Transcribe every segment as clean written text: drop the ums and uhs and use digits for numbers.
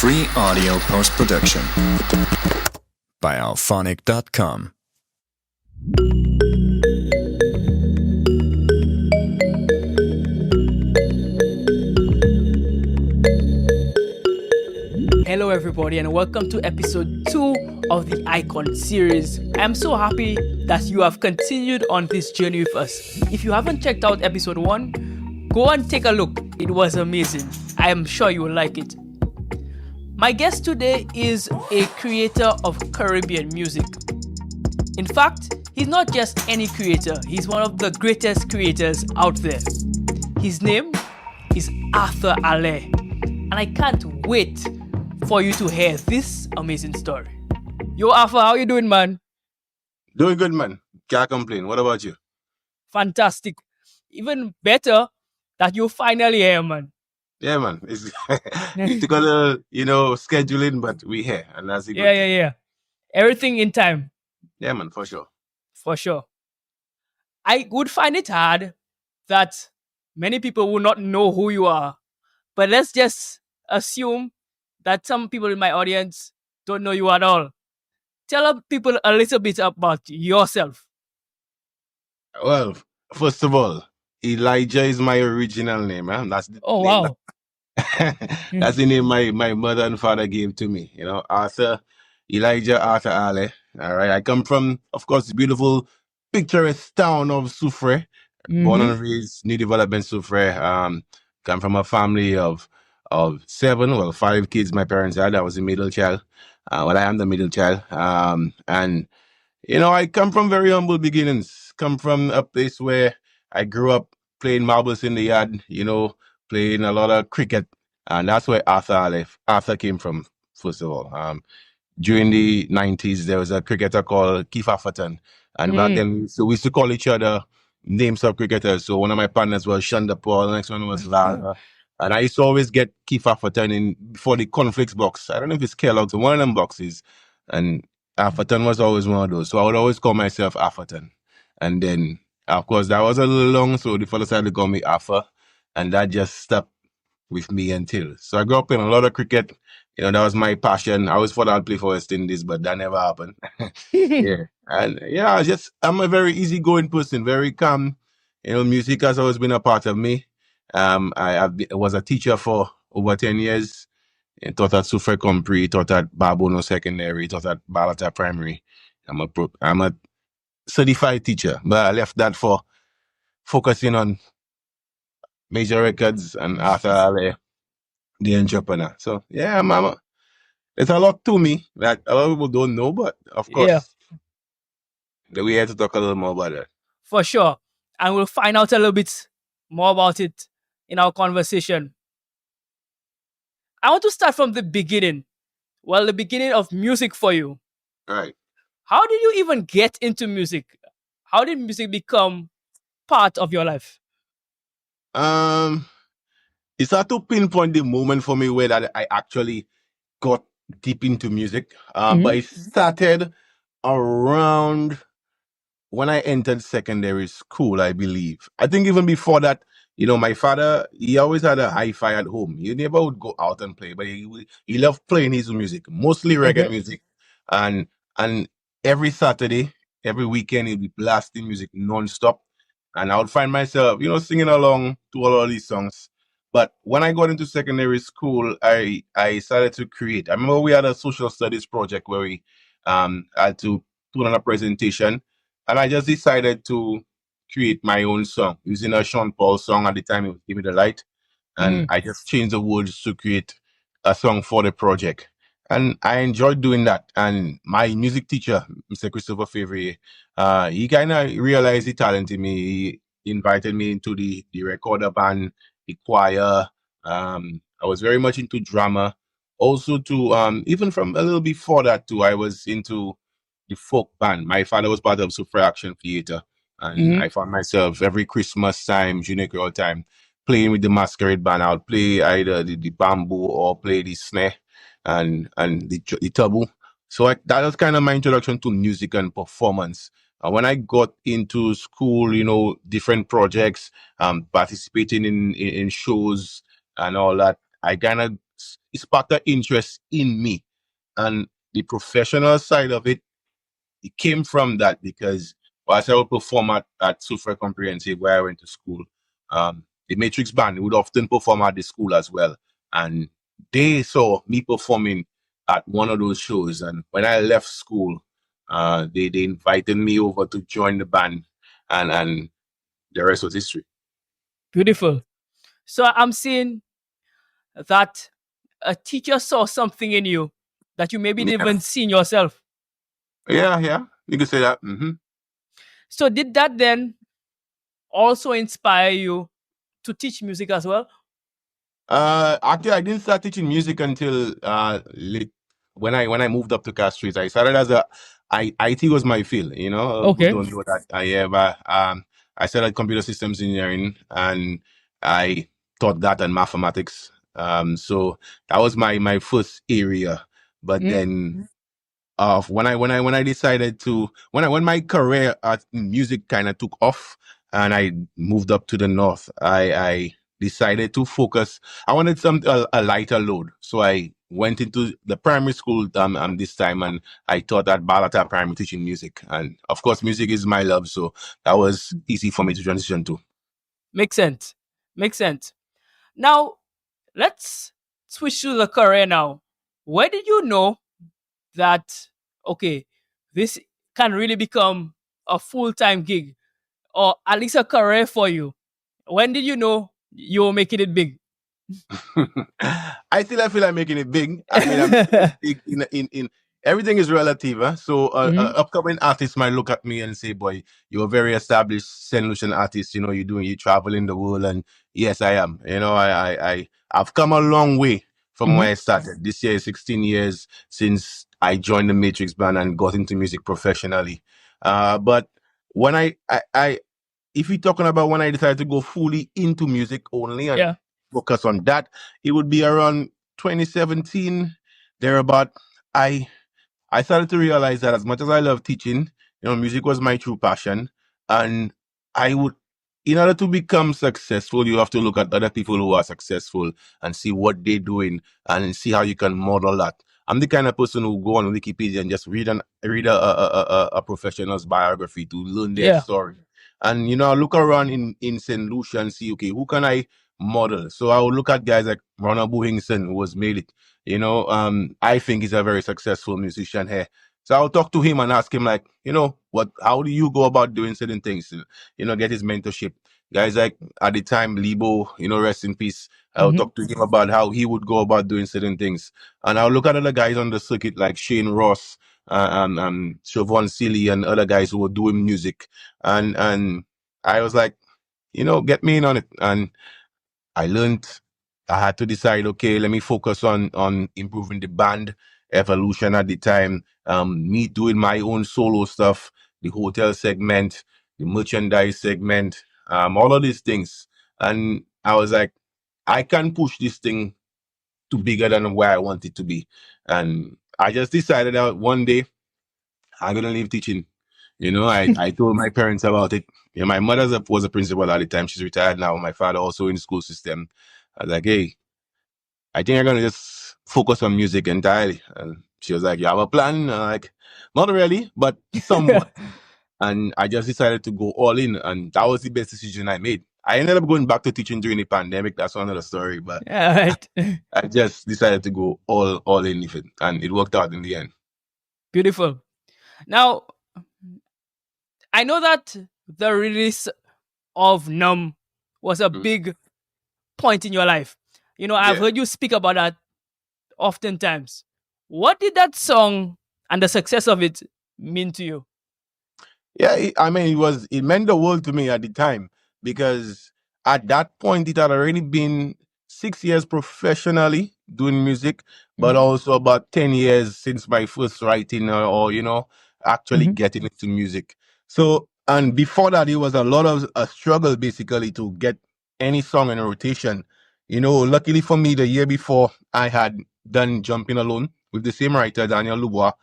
Free audio post-production by alphonic.com. Hello everybody and welcome to episode 2 of the Icon series. I am so happy that you have continued on this journey with us. If you haven't checked out episode 1, go and take a look. It was amazing. I am sure you will like it. My guest today is a creator of Caribbean music. In fact, he's not just any creator, he's one of the greatest creators out there. His name is Arthur Allain, and I can't wait for you to hear this amazing story. Yo, Arthur, how you doing, man? Doing good, man. Can't complain. What about you? Fantastic. Even better that you're finally here, man. Yeah, man. It took a little, scheduling, but we here, and that's the good thing. Yeah. Everything in time. Yeah, man, for sure. For sure. I would find it hard that many people will not know who you are. But let's just assume that some people in my audience don't know you at all. Tell people a little bit about yourself. Well, first of all, Elijah is my original name. That's the Oh, name wow. that's the name my mother and father gave to me. Arthur, Elijah Arthur Allain. All right. I come from, of course, the beautiful, picturesque town of Soufrière. Born and raised, new development Soufrière. Come from a family of 5 kids my parents had. I was the middle child. I am the middle child. And I come from very humble beginnings. Come from a place where I grew up playing marbles in the yard, playing a lot of cricket. And that's where Arthur came from, first of all. During the 90s, there was a cricketer called Keith Atherton. And back then, so we used to call each other names of cricketers. So one of my partners was Shanda Paul, the next one was Lara. And I used to always get Keith Atherton in before the conflicts box. I don't know if it's Kellogg's or one of them boxes. And Atherton was always one of those. So I would always call myself Atherton. And then, of course, that was a little long, so the fellas had to call me Arthur. And that just stuck with me until. So I grew up in a lot of cricket. That was my passion. I always thought I'd play for West Indies, but that never happened. Yeah. And I'm a very easygoing person, very calm. Music has always been a part of me. I was a teacher for over 10 years. And taught at Soufrière Comprehensive, taught at Barbono Secondary, taught at Balata Primary. I'm a certified teacher, but I left that for focusing on major records and Arthur Allain, the entrepreneur. So yeah, there's a lot to me that a lot of people don't know, but of course, we're here to talk a little more about that. For sure. And we'll find out a little bit more about it in our conversation. I want to start from the beginning. Well, the beginning of music for you. All right. How did you even get into music? How did music become part of your life? It's hard to pinpoint the moment for me where that I actually got deep into music. But it started around when I entered secondary school, I believe. I think even before that, my father, he always had a hi-fi at home. He never would go out and play, but he loved playing his music, mostly reggae music. And every Saturday, every weekend, he'd be blasting music non-stop. And I would find myself, singing along to all of these songs. But when I got into secondary school, I started to create. I remember we had a social studies project where we had to put on a presentation. And I just decided to create my own song using a Sean Paul song at the time. It was Give Me the Light. And I just changed the words to create a song for the project. And I enjoyed doing that. And my music teacher, Mr. Christopher Favre, he kind of realized the talent in me. He invited me into the recorder band, the choir. I was very much into drama. Also even from a little before that too, I was into the folk band. My father was part of Soufrière Action Theatre. And I found myself every Christmas time, junior girl time, playing with the masquerade band. I would play either the bamboo or play the snare and the taboo. So that was kind of my introduction to music and performance. When I got into school, different projects, participating in shows and all that, I kind of sparked an interest in me. And the professional side of it, it came from that because whilst I would perform at Soufrière Comprehensive where I went to school, the Matrix band would often perform at the school as well. And they saw me performing at one of those shows. And when I left school, they invited me over to join the band, and the rest was history. Beautiful. So I'm seeing that a teacher saw something in you that you maybe didn't even see in yourself. Yeah, you could say that. So did that then also inspire you to teach music as well? Actually, I didn't start teaching music until when I moved up to Castries. I started as IT was my field, you know. Okay. Don't know that I studied computer systems engineering, and I taught that and mathematics. So that was my first area. But then when I decided to when my career at music kind of took off and I moved up to the north, I decided to focus. I wanted a lighter load, so I went into the primary school this time, and I taught at Balata Primary teaching music, and of course music is my love, so that was easy for me to transition to. Makes sense. Now let's switch to the career now. Where did you know that, okay, this can really become a full-time gig or at least a career for you? When did you know you were making it big? I feel like making it big. I mean, I'm big in everything is relative. Huh? So upcoming artists might look at me and say, boy, you're a very established Saint Lucian artist. You know, you travel in the world. And yes, I am. You know, I've come a long way from where I started. This year is 16 years since I joined the Matrix band and got into music professionally. But when I if you're talking about when I decided to go fully into music only and focus on that, it would be around 2017, thereabout. I started to realize that as much as I love teaching, you know, music was my true passion. And I would, in order to become successful, you have to look at other people who are successful and see what they're doing and see how you can model that. I'm the kind of person who go on Wikipedia and just read a professional's biography to learn their story. And, you know, I look around in Saint Lucia and see, okay, who can I model? So I would look at guys like Ronald Buhingson, who has made it. You know, I think he's a very successful musician here. So I'll talk to him and ask him, like, you know, how do you go about doing certain things? You know, get his mentorship. Guys like at the time, Lebo, you know, rest in peace. I'll talk to him about how he would go about doing certain things. And I'll look at other guys on the circuit like Shane Ross, Siobhan Seeley and other guys who were doing music. And I was like, you know, get me in on it. And I learned I had to decide, okay, let me focus on improving the band evolution at the time, me doing my own solo stuff, the hotel segment, the merchandise segment, all of these things. And I was like, I can push this thing to bigger than where I want it to be. And I just decided that one day I'm going to leave teaching. You know, I told my parents about it. You know, my mother was a principal at the time. She's retired now. My father also in the school system. I was like, hey, I think I'm going to just focus on music entirely. And she was like, you have a plan? And I'm like, not really, but somewhat. And I just decided to go all in. And that was the best decision I made. I ended up going back to teaching during the pandemic. That's another story. But I just decided to go all in with it. And it worked out in the end. Beautiful. Now, I know that the release of Numb was a big point in your life. You know, I've heard you speak about that oftentimes. What did that song and the success of it mean to you? Yeah, I mean, it meant the world to me at the time because at that point it had already been 6 years professionally doing music, but also about 10 years since my first writing or you know, actually getting into music. So, and before that, it was a lot of a struggle basically to get any song in rotation. You know, luckily for me, the year before I had done Jumping Alone with the same writer, Daniel Lubois.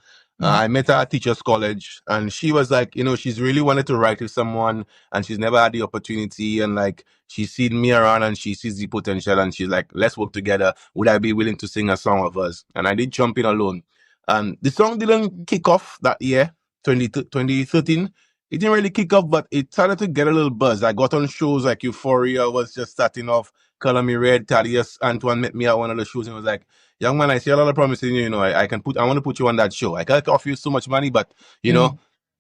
I met her at Teachers College, and she was like, you know, she's really wanted to write with someone, and she's never had the opportunity, and like She's seen me around and she sees the potential and she's like, let's work together. Would I be willing to sing a song of us? And I did jump in alone. The song didn't kick off that year, 2013. It didn't really kick off, but it started to get a little buzz. I got on shows like Euphoria was just starting off. Color Me Red, Thaddeus Antoine met me at one of the shows and was like, young man, I see a lot of promise in you. You know, I want to put you on that show. I can't offer you so much money, but you know,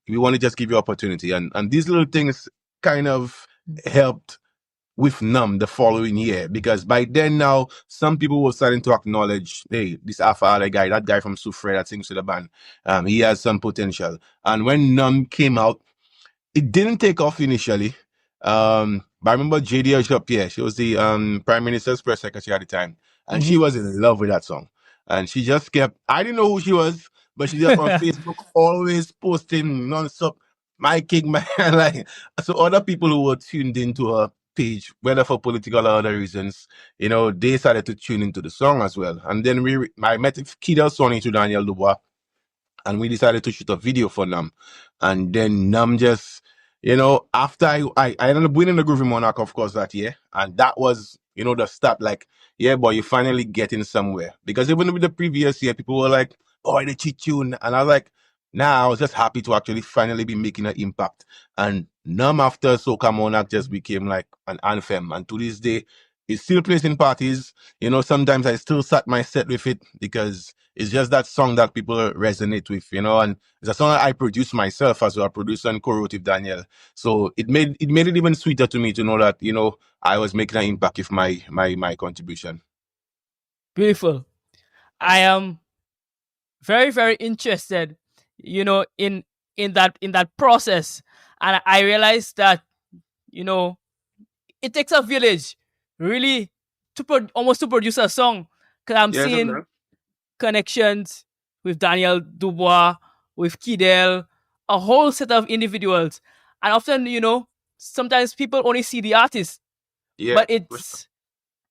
we want to just give you opportunity. And these little things kind of helped with Numb the following year, because by then now some people were starting to acknowledge, hey, this Arthur Allain guy, that guy from Soufrière that sings with the band, he has some potential. And when Numb came out, it didn't take off initially. But I remember JD Ajapia, she was the Prime Minister's press secretary at the time, and she was in love with that song. And she just kept, I didn't know who she was, but she just on Facebook always posting non-stop, my king, my like. So other people who were tuned into her page, whether for political or other reasons, you know, they started to tune into the song as well. And then I met Kidel Sonny to Daniel Dubois, and we decided to shoot a video for Nam. And then Nam just, you know, after I ended up winning the Groovy Monarch, of course, that year. And that was, you know, the start, like, yeah, boy, you're finally getting somewhere. Because even with the previous year, people were like, oh, the cheat tune. And I was like, nah, I was just happy to actually finally be making an impact. And Nam after Soca Monarch just became like an anthem. And to this day, it still plays in parties. You know, sometimes I still sat my set with it because it's just that song that people resonate with, you know, and it's a song that I produced myself as well, producer and co-wrote with Daniel. So it made it even sweeter to me to know that, you know, I was making an impact with my contribution. Beautiful. I am very, very interested, you know, in that process. And I realized that, you know, it takes a village really almost to produce a song. Because I'm seeing connections with Daniel Dubois, with Kidel, a whole set of individuals. And often, you know, sometimes people only see the artist, but it's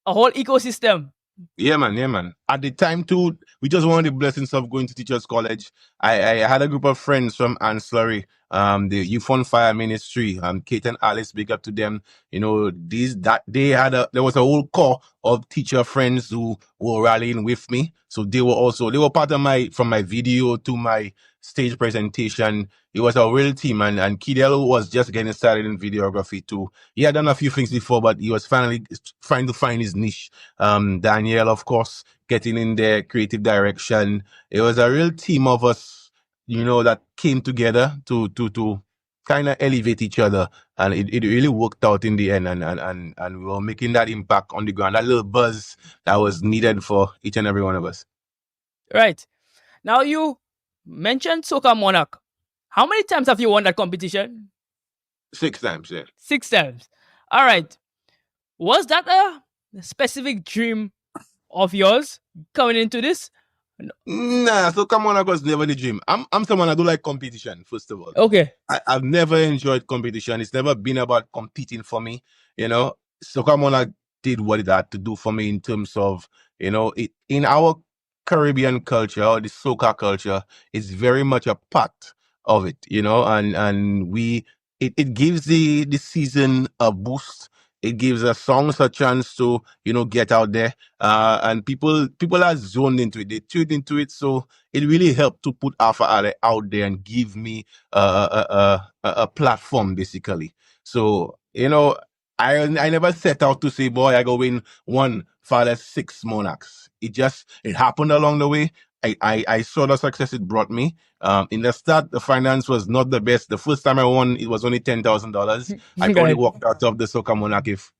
a whole ecosystem. Yeah, man. At the time too, we just wanted the blessings of going to Teachers College. I had a group of friends from Ancillary, the Youth on Fire Ministry, Kate and Alice, big up to them. You know, there was a whole core of teacher friends who were rallying with me. So they were part of from my video to my stage presentation. It was a real team, and Kidel was just getting started in videography too. He had done a few things before, but he was finally trying to find his niche. Daniel, of course, getting in there, creative direction. It was a real team of us, you know, that came together to kind of elevate each other, and it really worked out in the end, and we were making that impact on the ground, that little buzz that was needed for each and every one of us. Right. Now you mentioned Soca Monarch. How many times have you won that competition? 6 times, yeah. 6 times. All right. Was that a specific dream of yours coming into this? Nah, Soca Monarch was never the dream. I'm someone that do like competition, first of all. Okay. I've never enjoyed competition. It's never been about competing for me. You know, Soca Monarch did what it had to do for me in terms of, you know, in our Caribbean culture, or the soca culture, is very much a part of it, you know, and it gives the season a boost. It gives the songs a chance to, you know, get out there, and people are zoned into it. They tuned into it, so it really helped to put Arthur Allain out there and give me a platform, basically. So, you know, I never set out to say, boy, I go win 1 for the 6 Monarchs. It happened along the way. I saw the success it brought me. In the start, the finance was not the best. The first time I won, it was only $10,000. I probably walked out of the Soca Monarch with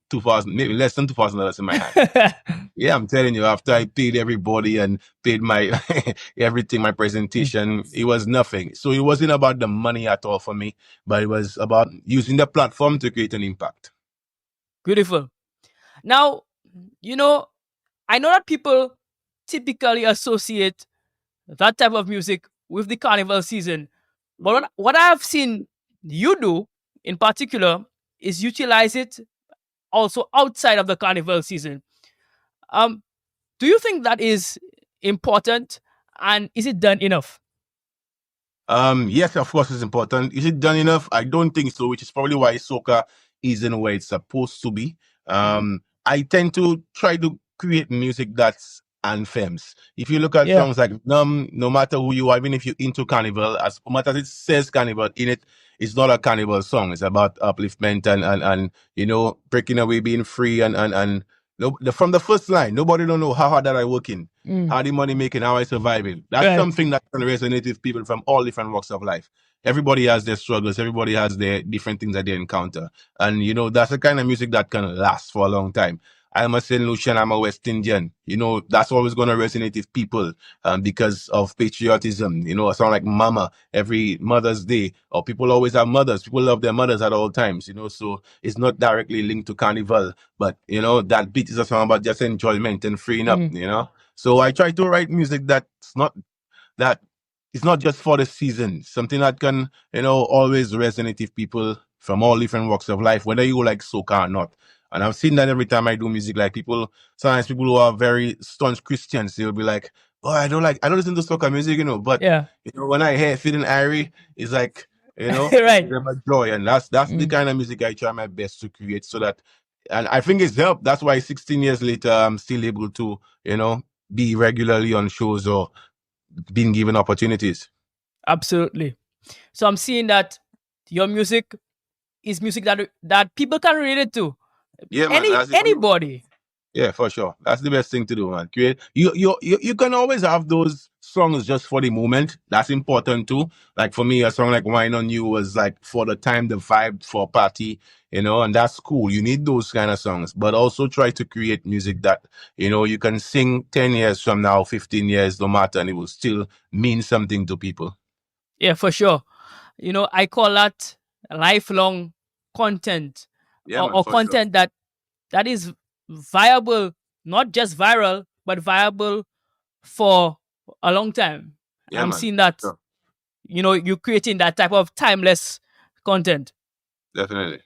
maybe less than $2,000 in my hand. Yeah, I'm telling you, after I paid everybody and paid my everything, my presentation, it was nothing. So it wasn't about the money at all for me, but it was about using the platform to create an impact. Beautiful. Now, you know, I know that people typically associate that type of music with the carnival season. But what I have seen you do in particular is utilize it also outside of the carnival season. Do you think that is important, and is it done enough? Yes, of course it's important. Is it done enough? I don't think so, which is probably why soca isn't where it's supposed to be. I tend to try to create music that's anthems. If you look at songs like no matter who you are, even if you're into carnival, as much as it says carnival in it, it's not a carnival song. It's about upliftment and breaking away, being free and no, from the first line, nobody don't know how hard that I working, how the money making, how I surviving. That's something that can resonate with people from all different walks of life. Everybody has their struggles. Everybody has their different things that they encounter. And, that's the kind of music that can last for a long time. I'm a Saint Lucian, I'm a West Indian. That's always going to resonate with people because of patriotism. A song like Mama, every Mother's Day, or people always have mothers. People love their mothers at all times, so it's not directly linked to carnival. But, that beat is a song about just enjoyment and freeing up. So I try to write music that's not that it's not just for the season, something that can, always resonate with people from all different walks of life, whether you like soca or not. And I've seen that every time I do music, like sometimes people who are very staunch Christians, they'll be like, oh, I don't listen to soca music, but, when I hear Feeling Irie, it's like, right. it's a joy. And that's the kind of music I try my best to create so that, and I think it's helped. That's why 16 years later, I'm still able to, be regularly on shows or being given opportunities. Absolutely. So I'm seeing that your music is music that people can relate to. Yeah, man. Anybody. Yeah, for sure. That's the best thing to do, man. Create. You can always have those songs just for the moment. That's important too. Like for me, a song like Wine on You was like for the time, the vibe for a party, and that's cool. You need those kind of songs, but also try to create music that, you can sing 10 years from now, 15 years, no matter, and it will still mean something to people. Yeah, for sure. I call that lifelong content, or content sure. that is viable, not just viral, but viable for a long time. Yeah, I'm man. seeing that, Sure. You're creating that type of timeless content. Definitely.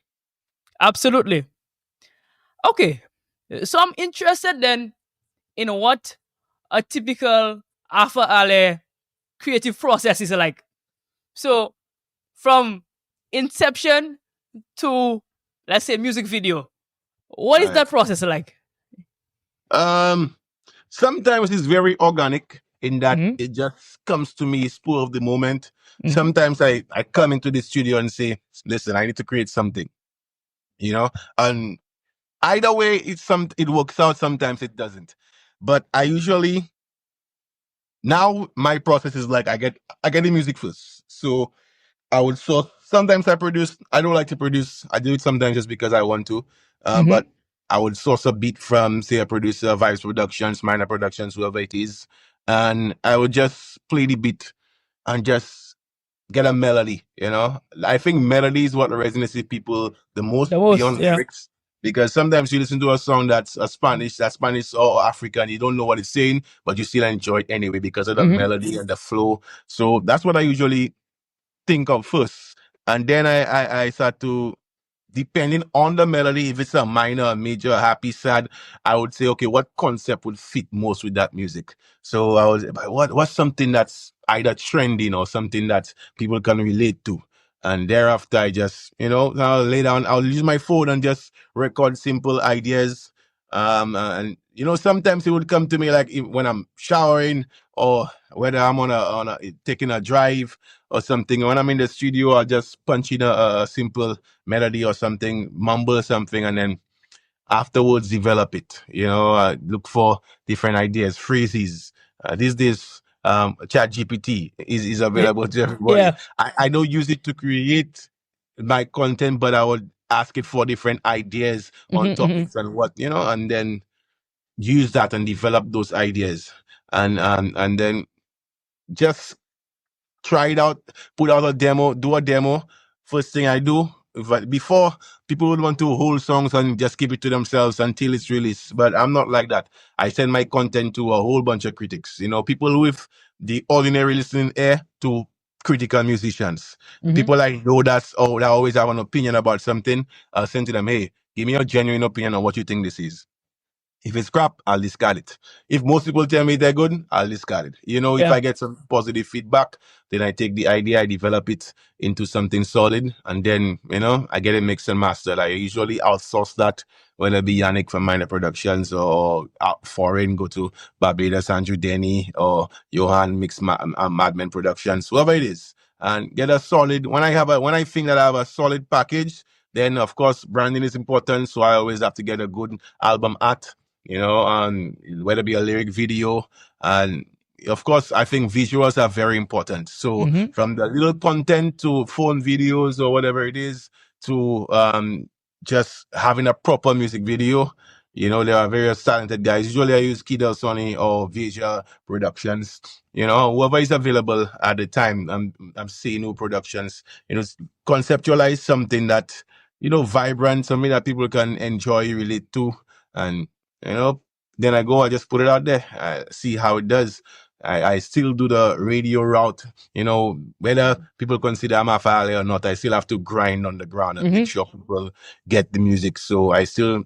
Absolutely. Okay. So I'm interested then in what a typical Arthur Allain creative process is like. So from inception to, let's say, music video, what is that process like? Sometimes it's very organic in that it just comes to me spur of the moment. Sometimes I come into the studio and say, listen, I need to create something, and either way, it works out. Sometimes it doesn't, but I usually, now my process is like, I get the music first. So sometimes I produce. I don't like to produce. I do it sometimes just because I want to. But I would source a beat from, say, a producer, Vibes Productions, Minor Productions, whoever it is, and I would just play the beat and just get a melody. I think melody is what resonates with people the most beyond lyrics. Because sometimes you listen to a song that's Spanish or African, you don't know what it's saying, but you still enjoy it anyway because of the melody and the flow. So that's what I usually think of first, and then I start to, depending on the melody, if it's a minor, a major, happy, sad, I would say, okay, what concept would fit most with that music? So I was, what's something that's either trending or something that people can relate to? And thereafter, I just, I'll lay down, I'll use my phone and just record simple ideas. And sometimes it would come to me like when I'm showering, or whether I'm on a taking a drive or something. When I'm in the studio, I'll just punch in a simple melody or something, mumble something, and then afterwards develop it. Look for different ideas, phrases. These days, Chat GPT is available to everybody. Yeah. I don't use it to create my content, but I would ask it for different ideas on topics and what, and then use that and develop those ideas, and then just try it out, put out a demo, do a demo. First thing I do, before, people would want to hold songs and just keep it to themselves until it's released. But I'm not like that. I send my content to a whole bunch of critics, people with the ordinary listening ear to critical musicians. People I know that always have an opinion about something. I'll send to them, hey, give me your genuine opinion on what you think this is. If it's crap, I'll discard it. If most people tell me they're good, I'll discard it. If I get some positive feedback, then I take the idea, I develop it into something solid, and then, I get it mixed and mastered. I usually outsource that whether it be Yannick from Minor Productions or out foreign, go to Barbados, Andrew Denny, or Johan Madman Productions, whoever it is, and get a solid. When I think that I have a solid package, then of course branding is important. So I always have to get a good album art, and whether it be a lyric video, and of course, I think visuals are very important. So from the little content to phone videos or whatever it is to just having a proper music video, there are various talented guys. Usually I use Kidal Sony or Visual Productions, whoever is available at the time. I'm seeing new productions, conceptualize something that, vibrant, something that people can enjoy, relate to. And, then I just put it out there, see how it does. I still do the radio route, whether people consider I'm a failure or not, I still have to grind on the ground and make sure people get the music. So I still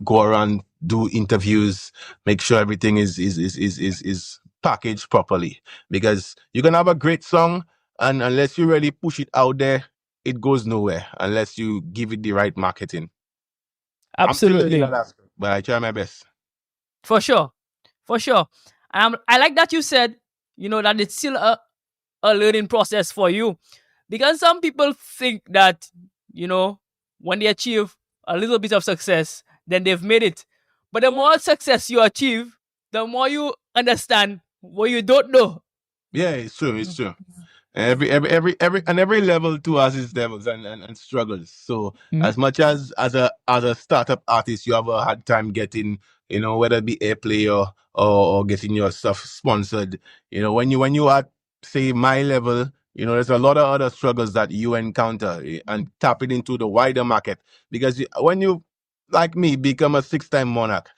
go around, do interviews, make sure everything is packaged properly. Because you can have a great song, and unless you really push it out there, it goes nowhere unless you give it the right marketing. I'm still learning Absolutely. that aspect, but I try my best. For sure. I like that you said, that it's still a learning process for you. Because some people think that, when they achieve a little bit of success, then they've made it. But the more success you achieve, the more you understand what you don't know. Yeah, it's true. It's true. Every level too has its levels and struggles. So as much as a startup artist, you have a hard time getting, whether it be airplay or getting your stuff sponsored. When you at say my level, there's a lot of other struggles that you encounter and tapping into the wider market. Because when you, like me, become a 6-time monarch,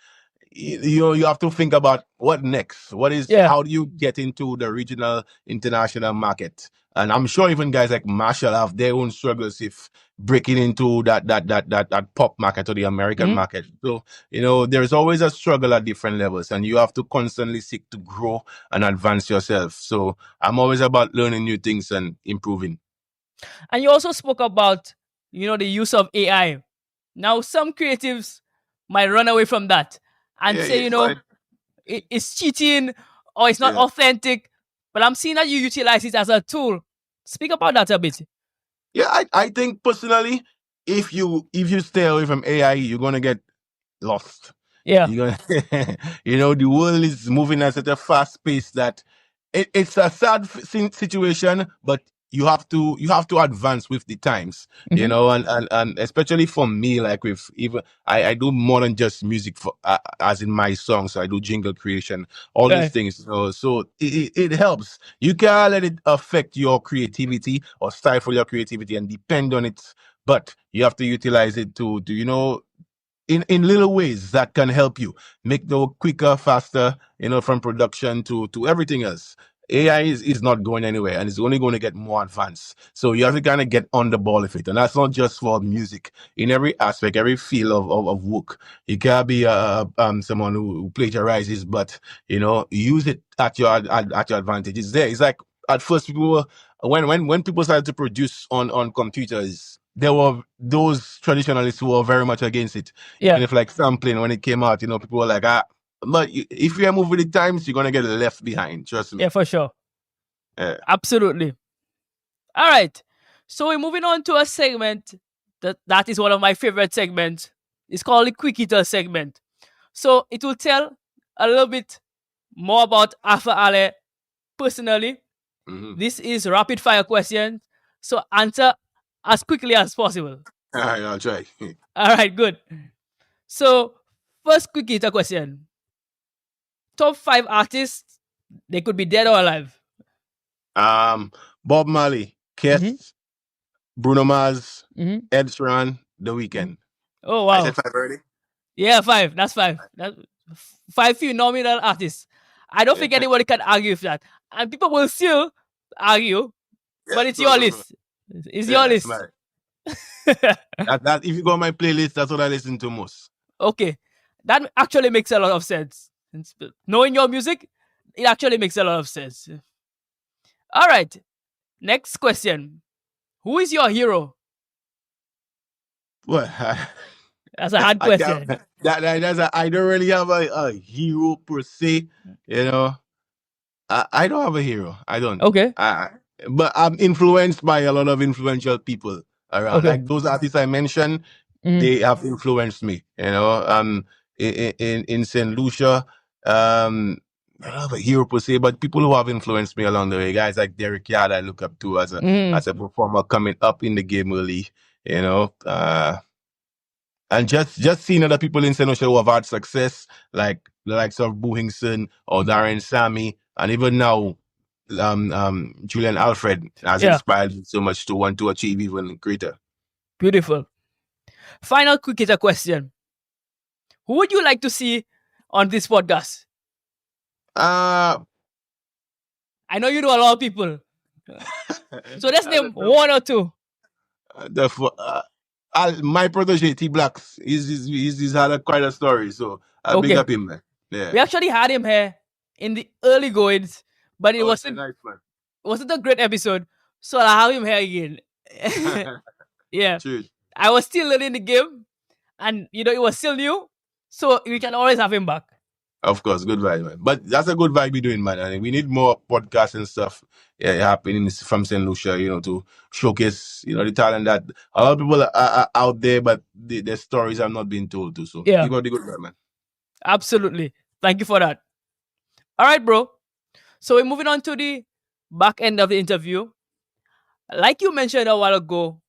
you have to think about what next. How do you get into the regional international market? And I'm sure even guys like Marshall have their own struggles if breaking into that pop market or the American market. So, there's always a struggle at different levels, and you have to constantly seek to grow and advance yourself. So I'm always about learning new things and improving. And you also spoke about, the use of AI. Now, some creatives might run away from that and say, it's cheating or it's not authentic. But I'm seeing that you utilize it as a tool. Speak about that a bit. Yeah, I think personally, if you stay away from AI, you're gonna get lost. Yeah. You're gonna, the world is moving at such a fast pace that it's a sad situation, but you have to advance with the times, and especially for me, like with even I do more than just music for as in my songs. So I do jingle creation, all these things. So it helps. You can't let it affect your creativity or stifle your creativity and depend on it, but you have to utilize it to in little ways that can help you make the quicker, faster, from production to everything else. AI is not going anywhere, and it's only going to get more advanced. So you have to kind of get on the ball with it. And that's not just for music. In every aspect, every field of work, you can't be someone who plagiarizes, but, use it at your advantage. It's there. It's like at first people were, when people started to produce on computers, there were those traditionalists who were very much against it. Yeah. Even if like sampling, when it came out, people were like, but if you move with the times, you're going to get left behind. Trust me. Yeah, for sure. Yeah. Absolutely. All right. So we're moving on to a segment that is one of my favorite segments. It's called the Quick Hitter segment. So it will tell a little bit more about Arthur Allain personally. This is rapid fire questions. So answer as quickly as possible. All right, I'll try. All right, good. So first quick hitter question. Top 5 artists, they could be dead or alive. Bob Marley, Kiss, Bruno Mars, Ed Sheeran, The Weeknd. Oh, wow. I said 5 already? Yeah, 5. That's 5. That's 5 phenomenal artists. I don't think anybody can argue with that. And people will still argue, but it's your list. It's your list. That if you go on my playlist, that's what I listen to most. Okay. That actually makes a lot of sense. Knowing your music, it actually makes a lot of sense. All right. Next question. Who is your hero? Well, That's a hard I can't. question. I don't really have a hero per se. You know, I don't have a hero. I don't. Okay. But I'm influenced by a lot of influential people around. Okay. Like those artists I mentioned, Mhm. they have influenced me. You know, in Saint Lucia, I don't have a hero per se, but people who have influenced me along the way, guys like Derek Yard, I look up to Mhm. as a performer coming up in the game early. You know, and just seeing other people in Saint Lucia who have had success, like the likes of Boo Hinkson or Darren Sammy, and even now, Julian Alfred has Yeah. inspired me so much to want to achieve even greater. Beautiful. Final quick hitter question. Who would you like to see on this podcast? Uh, I know you know a lot of people. So let's name one or two. My protege T Blacks, he's had quite a story, so I'll big Okay. up him, man. Yeah. We actually had him here in the early goings, but it Oh, wasn't nice, man. a great episode. So I'll have him here again. Yeah. Cheers. I was still learning the game, and it was still new. So we can always have him back. Of course, good vibe, man. But that's a good vibe you're doing, man. I think we need more podcasts and stuff happening from St. Lucia, to showcase, the talent that a lot of people are out there, but their stories are not being told too. So Yeah. keep up the good vibe, man. Absolutely. Thank you for that. All right, bro. So we're moving on to the back end of the interview. Like you mentioned a while ago,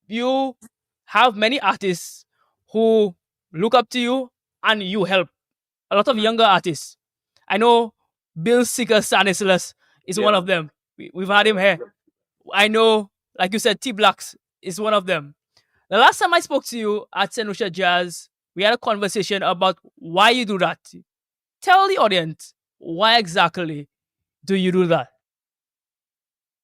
you have many artists who look up to you and you help a lot of younger artists. I know Bill Seeker Stanislas is one of them. We've had him here. I know, like you said, T Blacks is one of them. The last time I spoke to you at Saint Lucia Jazz, we had a conversation about why you do that. Tell the audience, why exactly do you do that?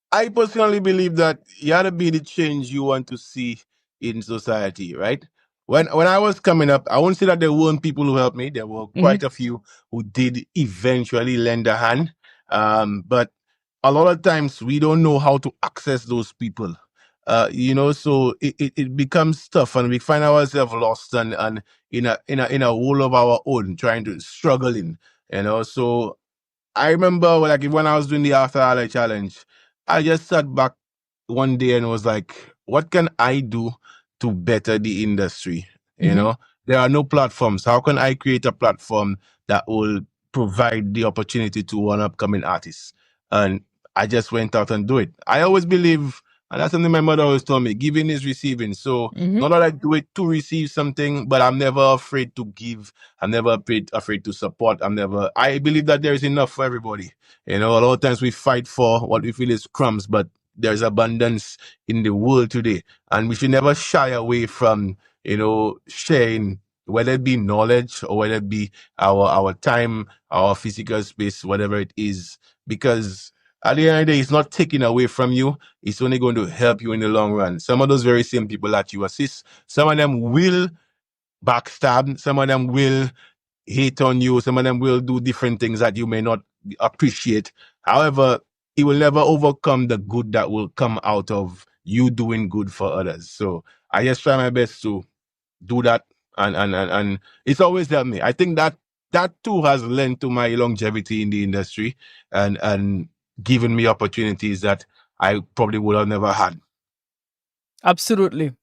I personally believe that you gotta be the change you want to see in society, right? When I was coming up, I won't say that there weren't people who helped me. There were quite a few who did eventually lend a hand. But a lot of times we don't know how to access those people. So it becomes tough and we find ourselves lost and in a world of our own, trying to struggling, So I remember when I was doing the Arthur Allain challenge, I just sat back one day and was like, what can I do to better the industry? There are no platforms. How can I create a platform that will provide the opportunity to one upcoming artist? And I just went out and do it. I always believe, and that's something my mother always told me, giving is receiving. So not that I do it to receive something, but I'm never afraid to give. I'm never afraid to support. I believe that there is enough for everybody. A lot of times we fight for what we feel is crumbs, but there's abundance in the world today. And we should never shy away from, sharing, whether it be knowledge or whether it be our time, our physical space, whatever it is, because at the end of the day, it's not taking away from you. It's only going to help you in the long run. Some of those very same people that you assist, some of them will backstab, some of them will hate on you, some of them will do different things that you may not appreciate. However, it will never overcome the good that will come out of you doing good for others. So I just try my best to do that, and it's always helped me. I think that too has lent to my longevity in the industry and given me opportunities that I probably would have never had. Absolutely.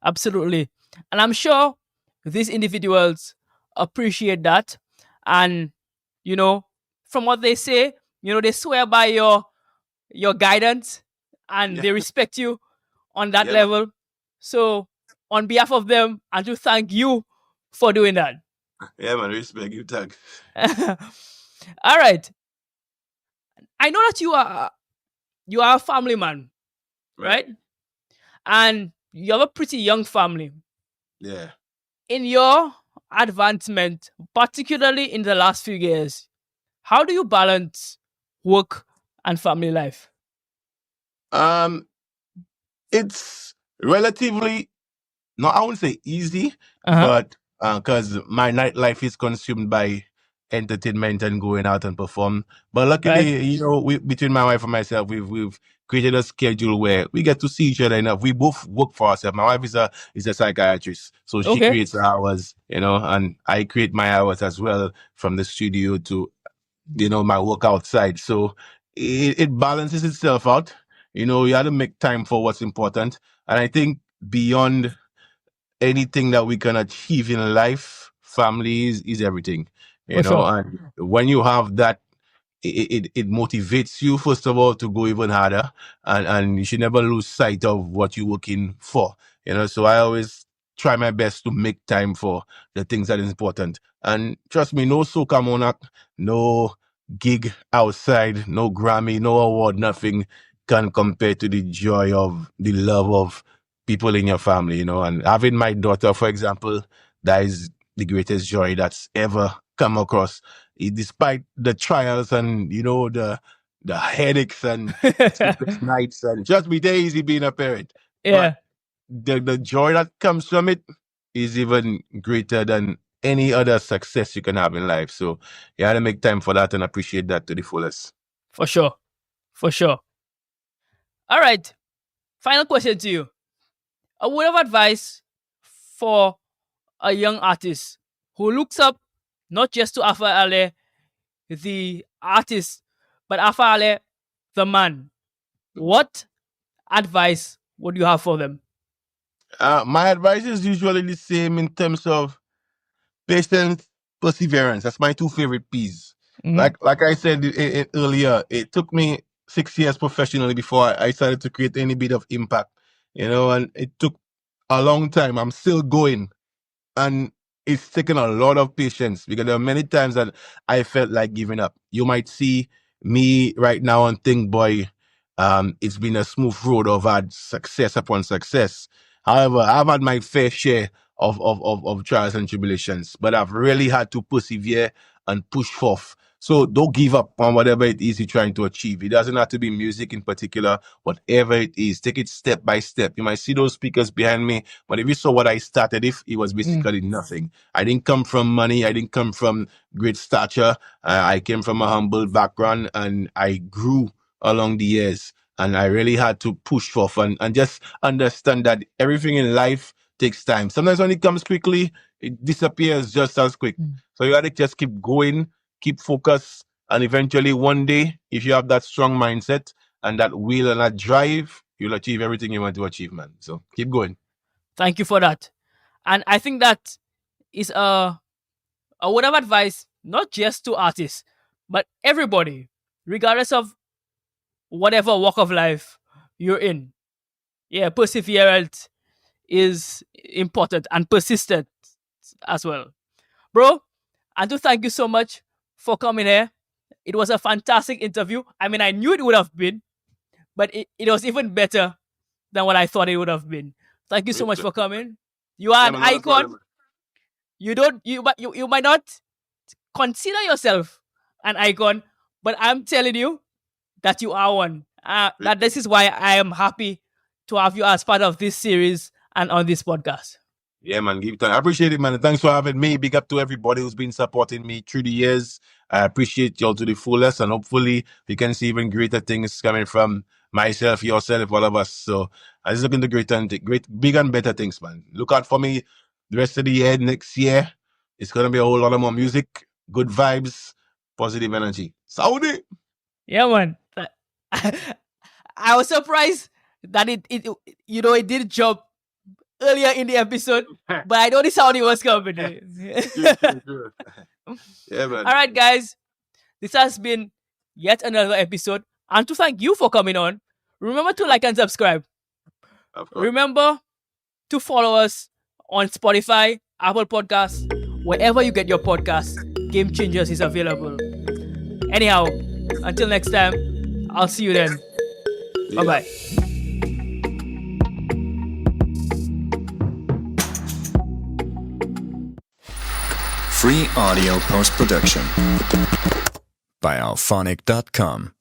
Absolutely. And I'm sure these individuals appreciate that. And, from what they say, they swear by your guidance and they respect you on that level. So on behalf of them, I do thank you for doing that. Yeah, man, respect you, tag. All right. I know that you are a family man, right? And you have a pretty young family. Yeah. In your advancement, particularly in the last few years, how do you balance work and family life? It's relatively, no, I wouldn't say easy, but because my nightlife is consumed by entertainment and going out and perform. But luckily, between my wife and myself, we've created a schedule where we get to see each other enough. We both work for ourselves. My wife is a psychiatrist, so she Okay. creates her hours, and I create my hours as well from the studio to, my work outside. So it balances itself out. You have to make time for what's important. And I think beyond anything that we can achieve in life, family is everything, For sure. and when you have that, it motivates you, first of all, to go even harder, and you should never lose sight of what you're working for, so I always try my best to make time for the things that is important. And trust me, no Soca Monarch, no gig outside, no Grammy, no award, nothing can compare to the joy of the love of people in your family, and having my daughter, for example, that is the greatest joy that's ever come across. Despite the trials and, the headaches and sleepless nights, and just be there easy being a parent. Yeah. But the joy that comes from it is even greater than any other success you can have in life. So you have to make time for that and appreciate that to the fullest. For sure. For sure. All right. Final question to you. A word of advice for a young artist who looks up not just to Arthur Allain, the artist, but Arthur Allain, the man. What advice would you have for them? My advice is usually the same in terms of patience, perseverance. That's my two favorite P's. Mhm. Like I said earlier, it took me 6 years professionally before I started to create any bit of impact, and it took a long time. I'm still going, and it's taken a lot of patience, because there are many times that I felt like giving up. You might see me right now and think, boy, it's been a smooth road. I've had success upon success. However, I've had my fair share of trials and tribulations, but I've really had to persevere and push forth. So don't give up on whatever it is you're trying to achieve. It doesn't have to be music in particular, whatever it is. Take it step by step. You might see those speakers behind me, but if you saw what I started, if it was basically nothing. I didn't come from money. I didn't come from great stature. I came from a humble background, and I grew along the years. And I really had to push forth and just understand that everything in life takes time. Sometimes when it comes quickly, it disappears just as quick. So you got to just keep going, keep focused, and eventually one day, if you have that strong mindset and that will and that drive, you'll achieve everything you want to achieve, man. So keep going. Thank you for that. And I think that is a word of advice, not just to artists, but everybody, regardless of whatever walk of life you're in. Yeah, perseverance is important, and persistent as well. Bro, and to thank you so much for coming here. It was a fantastic interview. I mean, I knew it would have been, but it was even better than what I thought it would have been. Thank you so much for coming. You are an icon. You might not consider yourself an icon, but I'm telling you that you are one. That this is why I am happy to have you as part of this series and on this podcast. Yeah, man, give it time. I appreciate it, man. And thanks for having me. Big up to everybody who's been supporting me through the years. I appreciate y'all to the fullest, and hopefully we can see even greater things coming from myself, yourself, all of us. So I just looking to great, big and better things, man. Look out for me the rest of the year, next year. It's gonna be a whole lot of more music, good vibes, positive energy. Saudi. Yeah, man. I was surprised that it did jump earlier in the episode, but I know the sound it was coming. True. Yeah, man. All right, guys. This has been yet another episode. And to thank you for coming on, remember to like and subscribe. Of course. Remember to follow us on Spotify, Apple Podcasts, wherever you get your podcasts. Game Changers is available. Anyhow, until next time, I'll see you then. Yeah. Bye-bye. Free audio post-production by alphonic.com.